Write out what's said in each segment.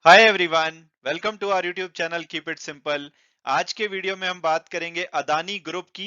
Hi everyone, welcome to our YouTube channel keep it simple. आज के video में हम बात करेंगे अदानी ग्रुप की,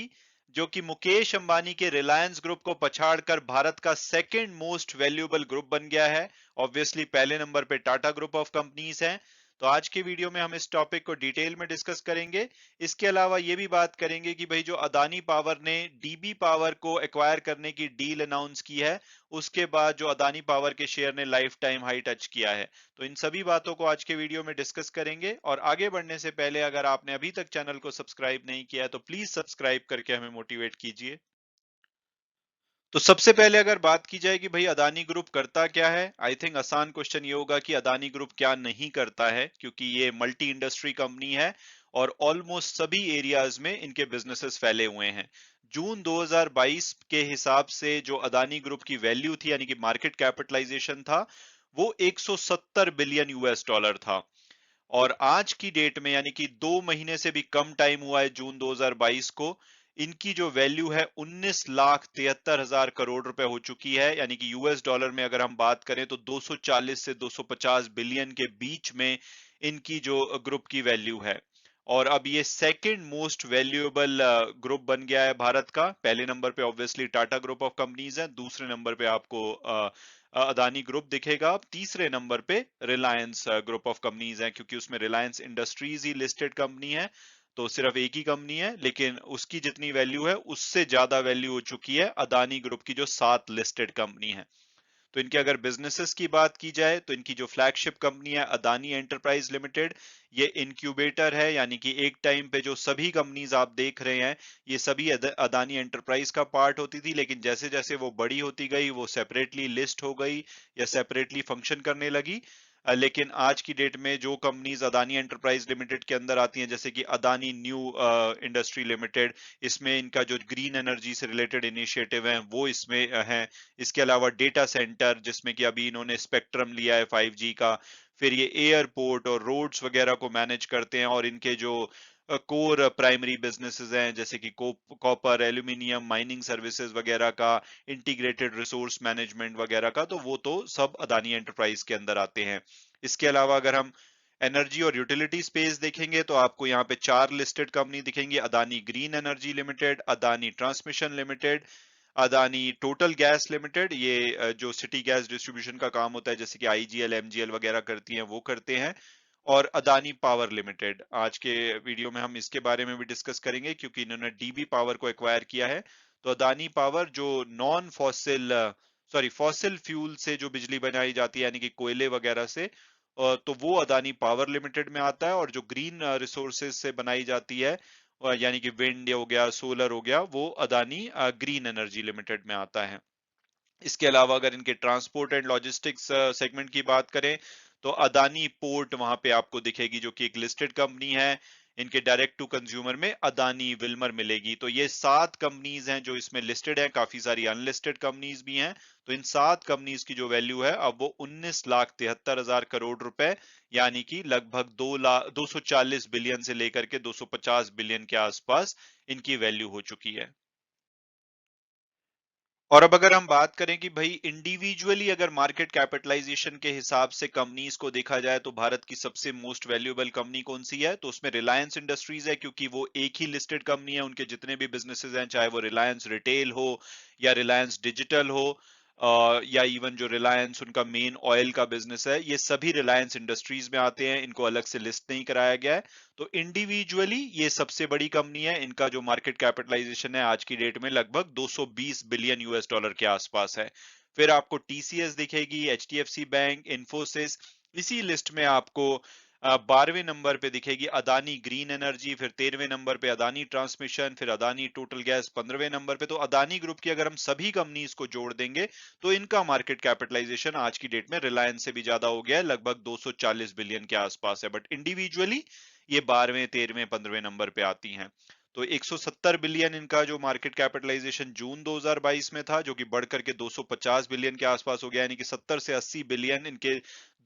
जो कि मुकेश अंबानी के रिलायंस ग्रुप को पछाड़कर भारत का सेकंड मोस्ट वैल्यूएबल ग्रुप बन गया है। ऑब्वियसली पहले नंबर पे टाटा ग्रुप ऑफ कंपनीज हैं। तो आज के वीडियो में हम इस टॉपिक को डिटेल में डिस्कस करेंगे। इसके अलावा ये भी बात करेंगे कि भाई जो अदानी पावर ने डीबी पावर को एक्वायर करने की डील अनाउंस की है, उसके बाद जो अदानी पावर के शेयर ने लाइफ टाइम हाई टच किया है। तो इन सभी बातों को आज के वीडियो में डिस्कस करेंगे। और आगे बढ़ने से पहले अगर आपने अभी तक चैनल को सब्सक्राइब नहीं किया है तो प्लीज सब्सक्राइब करके हमें मोटिवेट कीजिए। तो सबसे पहले अगर बात की जाए कि भाई अदानी ग्रुप करता क्या है, आई थिंक आसान क्वेश्चन ये होगा कि अदानी ग्रुप क्या नहीं करता है, क्योंकि ये मल्टी इंडस्ट्री कंपनी है और ऑलमोस्ट सभी एरियाज में इनके बिजनेसेस फैले हुए हैं। जून 2022 के हिसाब से जो अदानी ग्रुप की वैल्यू थी, यानी कि मार्केट कैपिटलाइजेशन था, वो 170 बिलियन यूएस डॉलर था। और आज की डेट में, यानी कि 2 महीने से भी कम टाइम हुआ है जून 2022 को, इनकी जो वैल्यू है 19,73,000 करोड़ रुपए हो चुकी है। यानी कि यूएस डॉलर में अगर हम बात करें तो 240 से 250 बिलियन के बीच में इनकी जो ग्रुप की वैल्यू है। और अब ये सेकंड मोस्ट वैल्यूएबल ग्रुप बन गया है भारत का। पहले नंबर पे obviously Tata group of companies है, दूसरे नंबर पे आपको अदानी ग्रुप दिखेगा, अब तीसरे नंबर पे रिलायंस ग्रुप ऑफ कंपनीज है, क्योंकि उसमें रिलायंस इंडस्ट्रीज ही लिस्टेड कंपनी है। तो सिर्फ एक ही कंपनी है, लेकिन उसकी जितनी वैल्यू है उससे ज्यादा वैल्यू हो चुकी है अदानी ग्रुप की जो 7 लिस्टेड कंपनी है। तो इनके अगर बिजनेसेस की बात की जाए तो इनकी जो फ्लैगशिप कंपनी है अदानी एंटरप्राइज लिमिटेड, ये इंक्यूबेटर है। यानी कि एक टाइम पे जो सभी कंपनीज आप देख रहे हैं, ये सभी अदानी एंटरप्राइज का पार्ट होती थी, लेकिन जैसे जैसे वो बड़ी होती गई वो सेपरेटली लिस्ट हो गई या सेपरेटली फंक्शन करने लगी। लेकिन आज की डेट में जो कंपनीज अदानी एंटरप्राइज लिमिटेड के अंदर आती हैं, जैसे कि अदानी न्यू इंडस्ट्री लिमिटेड, इसमें इनका जो ग्रीन एनर्जी से रिलेटेड इनिशिएटिव है वो इसमें है। इसके अलावा डेटा सेंटर, जिसमें कि अभी इन्होंने स्पेक्ट्रम लिया है 5G का। फिर ये एयरपोर्ट और रोड्स वगैरह को मैनेज करते हैं, और इनके जो कोर प्राइमरी बिजनेसेस हैं, जैसे कि कॉपर, एल्यूमिनियम, माइनिंग सर्विसेज वगैरह का, इंटीग्रेटेड रिसोर्स मैनेजमेंट वगैरह का, तो वो तो सब अदानी एंटरप्राइज के अंदर आते हैं। इसके अलावा अगर हम एनर्जी और यूटिलिटी स्पेस देखेंगे तो आपको यहाँ पे 4 लिस्टेड कंपनी दिखेंगी: Adani green energy limited, Adani transmission limited, Adani total gas limited, ये जो सिटी गैस डिस्ट्रीब्यूशन का काम होता है, जैसे कि आईजीएल, एमजीएल वगैरह करती हैं, वो करते हैं। और अदानी पावर लिमिटेड, आज के वीडियो में हम इसके बारे में भी डिस्कस करेंगे, क्योंकि इन्होंने डीबी पावर को एक्वायर किया है। तो अदानी पावर जो non fossil sorry fossil fuel से जो बिजली बनाई जाती है, यानी कि कोयले वगैरह से, तो वो अदानी पावर लिमिटेड में आता है। और जो ग्रीन रिसोर्सेज से बनाई जाती है, यानी कि विंड हो गया, सोलर हो गया, वो अदानी ग्रीन एनर्जी लिमिटेड में आता है। इसके अलावा अगर इनके ट्रांसपोर्ट एंड लॉजिस्टिक्स सेगमेंट की बात करें तो अदानी पोर्ट वहां पे आपको दिखेगी, जो कि एक लिस्टेड कंपनी है। इनके डायरेक्ट टू कंज्यूमर में अदानी विल्मर मिलेगी। तो ये 7 कंपनीज हैं जो इसमें लिस्टेड हैं, काफी सारी अनलिस्टेड कंपनीज भी हैं। तो इन 7 कंपनीज की जो वैल्यू है अब वो 19,73,000 करोड़ रुपए, यानी कि लगभग 240 बिलियन से लेकर के 250 बिलियन के आसपास इनकी वैल्यू हो चुकी है। और अब अगर हम बात करें कि भाई इंडिविजुअली अगर मार्केट कैपिटलाइजेशन के हिसाब से कंपनीज को देखा जाए तो भारत की सबसे मोस्ट वैल्यूएबल कंपनी कौन सी है, तो उसमें रिलायंस इंडस्ट्रीज है, क्योंकि वो एक ही लिस्टेड कंपनी है। उनके जितने भी बिजनेसेस हैं, चाहे वो रिलायंस रिटेल हो या रिलायंस डिजिटल हो, या इवन जो रिलायंस उनका मेन ऑयल का बिजनेस है, ये सभी रिलायंस इंडस्ट्रीज में आते हैं। इनको अलग से लिस्ट नहीं कराया गया है। तो इंडिविजुअली ये सबसे बड़ी कंपनी है। इनका जो मार्केट कैपिटलाइजेशन है आज की डेट में लगभग 220 बिलियन यूएस डॉलर के आसपास है। फिर आपको टीसीएस दिखेगी, एचडीएफसी बैंक, इन्फोसिस। इसी लिस्ट में आपको 12वें नंबर पे दिखेगी अदानी ग्रीन एनर्जी, फिर 13वें नंबर पे अदानी ट्रांसमिशन, फिर अदानी टोटल गैस 15वें नंबर पे। तो अदानी ग्रुप की अगर हम सभी कंपनीज को जोड़ देंगे तो इनका मार्केट कैपिटलाइजेशन आज की डेट में रिलायंस से भी ज्यादा हो गया है, लगभग 240 बिलियन के आसपास है। बट इंडिविजुअली ये 12वें, 13वें, 15वें नंबर पे आती हैं। तो 170 बिलियन इनका जो मार्केट कैपिटलाइजेशन जून 2022 में था, जो कि बढ़कर के 250 बिलियन के आसपास हो गया, यानी कि 70 से 80 बिलियन इनके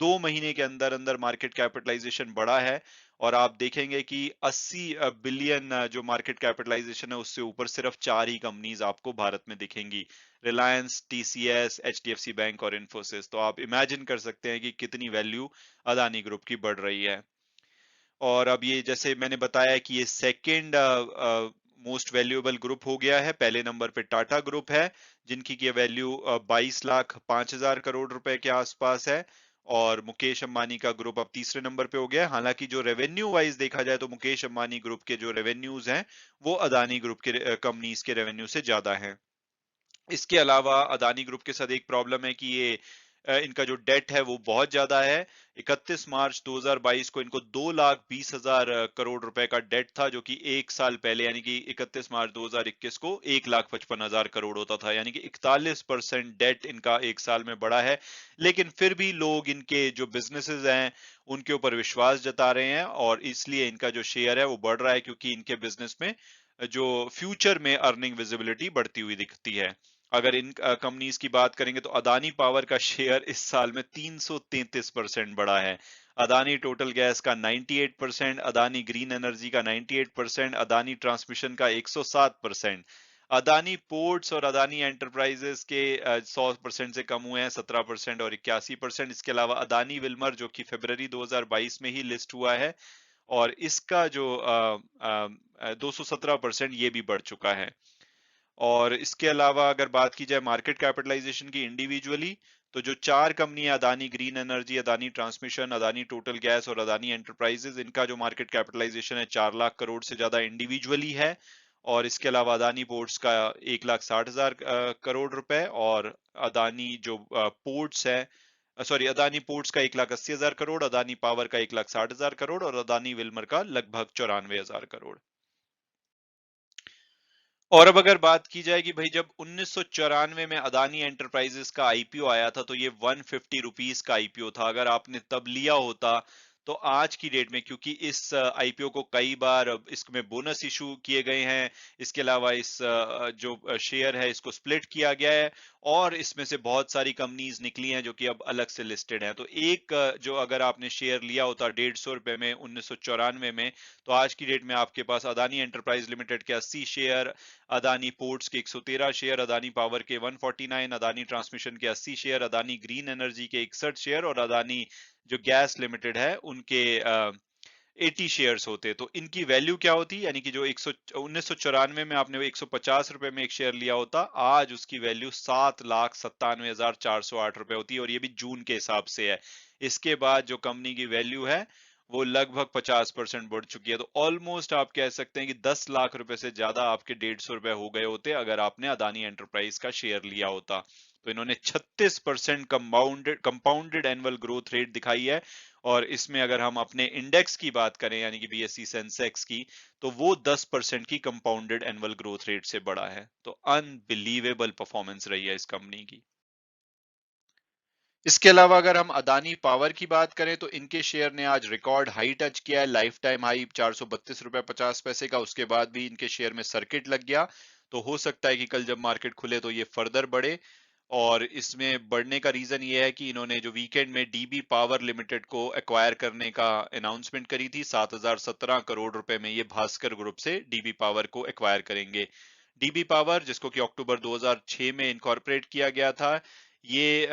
2 महीने के अंदर अंदर मार्केट कैपिटलाइजेशन बढ़ा है। और आप देखेंगे कि 80 बिलियन जो मार्केट कैपिटलाइजेशन है उससे ऊपर सिर्फ 4 ही कंपनीज आपको भारत में दिखेंगी, रिलायंस, टीसीएस, एचडीएफसी बैंक और इन्फोसिस। तो आप इमेजिन कर सकते हैं कि कितनी वैल्यू अदानी ग्रुप की बढ़ रही है। और अब ये जैसे मैंने बताया कि ये सेकंड मोस्ट वैल्यूएबल ग्रुप हो गया है। पहले नंबर पे टाटा ग्रुप है जिनकी की वैल्यू 22,05,000 करोड़ रुपए के आसपास है। और मुकेश अंबानी का ग्रुप अब तीसरे नंबर पे हो गया है। हालांकि जो रेवेन्यू वाइज देखा जाए तो मुकेश अंबानी ग्रुप के जो रेवेन्यूज हैं वो अदानी ग्रुप के कंपनीज के रेवेन्यू से ज्यादा हैं। इसके अलावा अदानी ग्रुप के साथ एक प्रॉब्लम है कि ये इनका जो डेट है वो बहुत ज्यादा है। 31 मार्च 2022 को इनको 2,20,000 करोड़ रुपए का डेट था, जो कि एक साल पहले यानी कि 31 मार्च 2021 को 1,55,000 करोड़ होता था। यानी कि 41% डेट इनका एक साल में बढ़ा है। लेकिन फिर भी लोग इनके जो बिजनेसेस हैं उनके ऊपर विश्वास जता रहे हैं और इसलिए इनका जो शेयर है वो बढ़ रहा है, क्योंकि इनके बिजनेस में जो फ्यूचर में अर्निंग विजिबिलिटी बढ़ती हुई दिखती है। अगर इन कंपनीज की बात करेंगे तो अदानी पावर का शेयर इस साल में 333% बढ़ा है। अदानी टोटल गैस का 98%, अदानी ग्रीन एनर्जी का 98%, अदानी ट्रांसमिशन का 107%। अदानी पोर्ट्स और अदानी एंटरप्राइजेस के 100% से कम हुए हैं, 17% और 81%। इसके अलावा अदानी विल्मर जो कि फरवरी 2022 में ही लिस्ट हुआ है और इसका जो 217% ये भी बढ़ चुका है। और इसके अलावा अगर बात की जाए मार्केट कैपिटलाइजेशन की इंडिविजुअली, तो जो चार कंपनियां Adani green energy, Adani transmission, Adani total gas और अदानी एंटरप्राइजेज, इनका जो मार्केट कैपिटलाइजेशन है 4 लाख करोड़ से ज्यादा इंडिविजुअली है। और इसके अलावा अदानी पोर्ट्स का 1,60,000 करोड़ रुपए और अदानी जो पोर्ट्स है, सॉरी, अदानी पोर्ट्स का 1,80,000 करोड़, अदानी पावर का 1,60,000 करोड़ और अदानी विल्मर का लगभग 94,000 करोड़। और अब अगर बात की जाए कि भाई जब 1994 में अदानी एंटरप्राइजेस का आईपीओ आया था तो ये 150 रुपीज का आईपीओ था। अगर आपने तब लिया होता तो आज की डेट में, क्योंकि इस आईपीओ को कई बार इसमें बोनस इशू किए गए हैं, इसके अलावा इस जो शेयर है इसको स्प्लिट किया गया है और इसमें से बहुत सारी कंपनीज निकली हैं जो कि अब अलग से लिस्टेड हैं। तो एक जो अगर आपने शेयर लिया होता 150 रुपए में 1994 में, तो आज की डेट में आपके पास अदानी एंटरप्राइज लिमिटेड के 80 शेयर, अदानी पोर्ट्स के 113 शेयर, अदानी पावर के 149, अदानी ट्रांसमिशन के 80 शेयर, अदानी ग्रीन एनर्जी के 61 शेयर और अदानी जो गैस लिमिटेड है उनके 80 शेयर्स होते। तो इनकी वैल्यू क्या होती, यानी कि जो 1994 में आपने 150 रुपए में एक शेयर लिया होता, आज उसकी वैल्यू 7,97,408 रुपए होती है और ये भी जून के हिसाब से है। इसके बाद जो कंपनी की वैल्यू है वो लगभग 50% बढ़ चुकी है। तो ऑलमोस्ट आप कह सकते हैं कि 10 लाख रुपए से ज्यादा आपके 150 रुपए हो गए होते अगर आपने अदानी एंटरप्राइज का शेयर लिया होता। तो इन्होंने 36% कंपाउंडेड एनुअल ग्रोथ रेट दिखाई है। और इसमें अगर हम अपने इंडेक्स की बात करें यानी कि बीएसई सेंसेक्स की, तो वो 10% की कंपाउंडेड एनुअल ग्रोथ रेट से बढ़ा है। तो अनबिलीवेबल परफॉर्मेंस रही है इस कंपनी की। इसके अलावा अगर हम अदानी पावर की बात करें तो इनके शेयर ने आज रिकॉर्ड हाई टच किया है, लाइफ टाइम हाई 432 रुपए 50 पैसे का। उसके बाद भी इनके शेयर में सर्किट लग गया। तो हो सकता है कि कल जब मार्केट खुले तो ये फर्दर बढ़े। और इसमें बढ़ने का रीजन ये है कि इन्होंने जो वीकेंड में डीबी पावर लिमिटेड को एक्वायर करने का अनाउंसमेंट करी थी, 7,017 करोड़ रुपए में ये भास्कर ग्रुप से डीबी पावर को एक्वायर करेंगे। डीबी पावर जिसको कि अक्टूबर 2006 में इनकॉर्पोरेट किया गया था, ये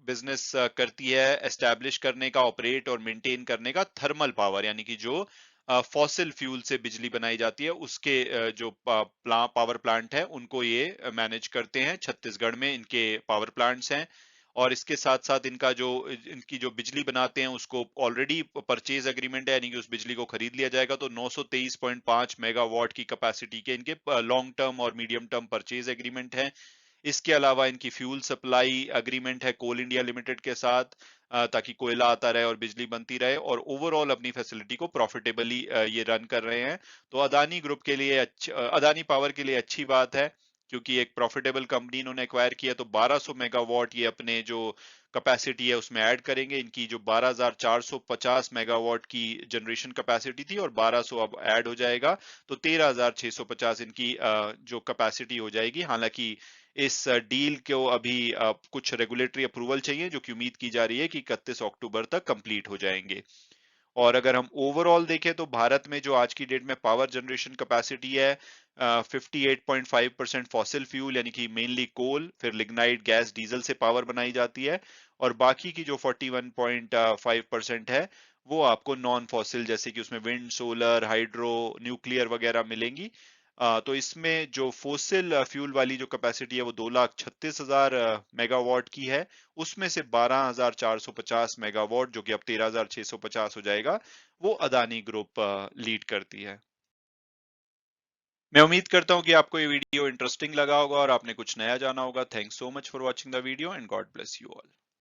बिजनेस करती है एस्टैब्लिश करने का, ऑपरेट और मेंटेन करने का थर्मल पावर, यानी कि जो फॉसिल फ्यूल से बिजली बनाई जाती है उसके जो पावर प्लांट है उनको ये मैनेज करते हैं। छत्तीसगढ़ में इनके पावर प्लांट्स हैं। और इसके साथ साथ इनका जो इनकी जो बिजली बनाते हैं उसको ऑलरेडी परचेज एग्रीमेंट है, यानी कि उस बिजली को खरीद लिया जाएगा। तो 923.5 मेगावाट की कैपेसिटी के इनके लॉन्ग टर्म और मीडियम टर्म परचेज एग्रीमेंट है। इसके अलावा इनकी फ्यूल सप्लाई अग्रीमेंट है कोल इंडिया लिमिटेड के साथ, ताकि कोयला आता रहे और बिजली बनती रहे, और ओवरऑल अपनी फैसिलिटी को प्रॉफिटेबली ये रन कर रहे हैं। तो अदानी ग्रुप के लिए अदानी पावर के लिए अच्छी बात है, क्योंकि एक प्रॉफिटेबल कंपनी इन्होंने एक्वायर किया। तो 1200 मेगावाट ये अपने जो कैपेसिटी है उसमें ऐड करेंगे। इनकी जो 12,450 मेगावाट की जनरेशन कैपेसिटी थी और 1200 अब ऐड हो जाएगा, तो 13,650 इनकी जो कैपेसिटी हो जाएगी। हालांकि इस डील को अभी कुछ रेगुलेटरी अप्रूवल चाहिए, जो कि उम्मीद की जा रही है कि 31 अक्टूबर तक कंप्लीट हो जाएंगे। और अगर हम ओवरऑल देखें तो भारत में जो आज की डेट में पावर जनरेशन कैपेसिटी है 58.5% फॉसिल फ्यूल यानी कि मेनली कोल, फिर लिग्नाइट, गैस, डीजल से पावर बनाई जाती है, और बाकी की जो 41.5% है वो आपको नॉन फॉसिल जैसे कि उसमें विंड, सोलर, हाइड्रो, न्यूक्लियर वगैरह मिलेंगी। तो इसमें जो फोसिल फ्यूल वाली जो कैपेसिटी है वो 2,36,000 मेगावाट की है। उसमें से 12,450 मेगावाट, जो कि अब 13,650 हो जाएगा, वो अदानी ग्रुप लीड करती है। मैं उम्मीद करता हूं कि आपको ये वीडियो इंटरेस्टिंग लगा होगा और आपने कुछ नया जाना होगा। Thanks so much for watching the video and God bless you all.